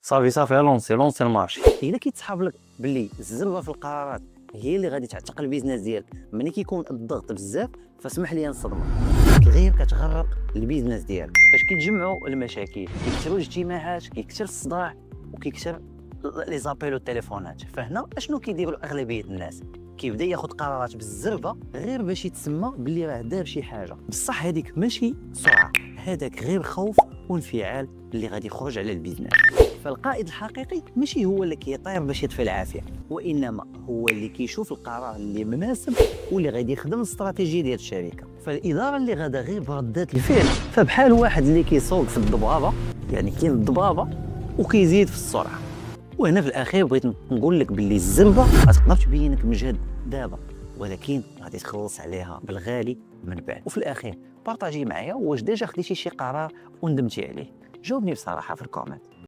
صافي لونسي المارشي. الا كيتسحاب لك باللي الزنبه في القرارات هي اللي غادي تعتقل البيزنس ديالك، ملي كيكون الضغط بزاف فاسمح لي نصدمك، غير كتغرق البيزنس ديالك. فاش كيتجمعوا المشاكل كيكثروا الاجتماعات، كيكثر الصداع وكيكثر لي زابيل والتليفونات. فهنا اشنو كيديروا اغلبيه الناس؟ كيبدا ياخذ قرارات بالزربه غير باش يتسمى باللي راه دار شي حاجه. بصح هذيك ماشي سرعه، هذاك غير خوف وانفعال اللي غادي يخرج على البيزنس. فالقائد الحقيقي ماشي هو اللي كيطير باش يطفي العافيه، وانما هو اللي كيشوف القرار اللي مناسب واللي غادي يخدم الاستراتيجيه ديال الشركه. فالاداره اللي غادا غير بردات الفعل فبحال واحد اللي كيسوق في الضبابه، يعني كاين الضبابه وكيزيد في السرعه. وهنا في الاخير بغيت نقول لك باللي الزنبه غتقدر تبين لك مجهد دابا، ولكن غادي تخلص عليها بالغالي من بعد. وفي الاخير بارطاجي معايا واش ديجا خديتي شي قرار وندمتي عليه؟ جاوبني بصراحه في الكومنت.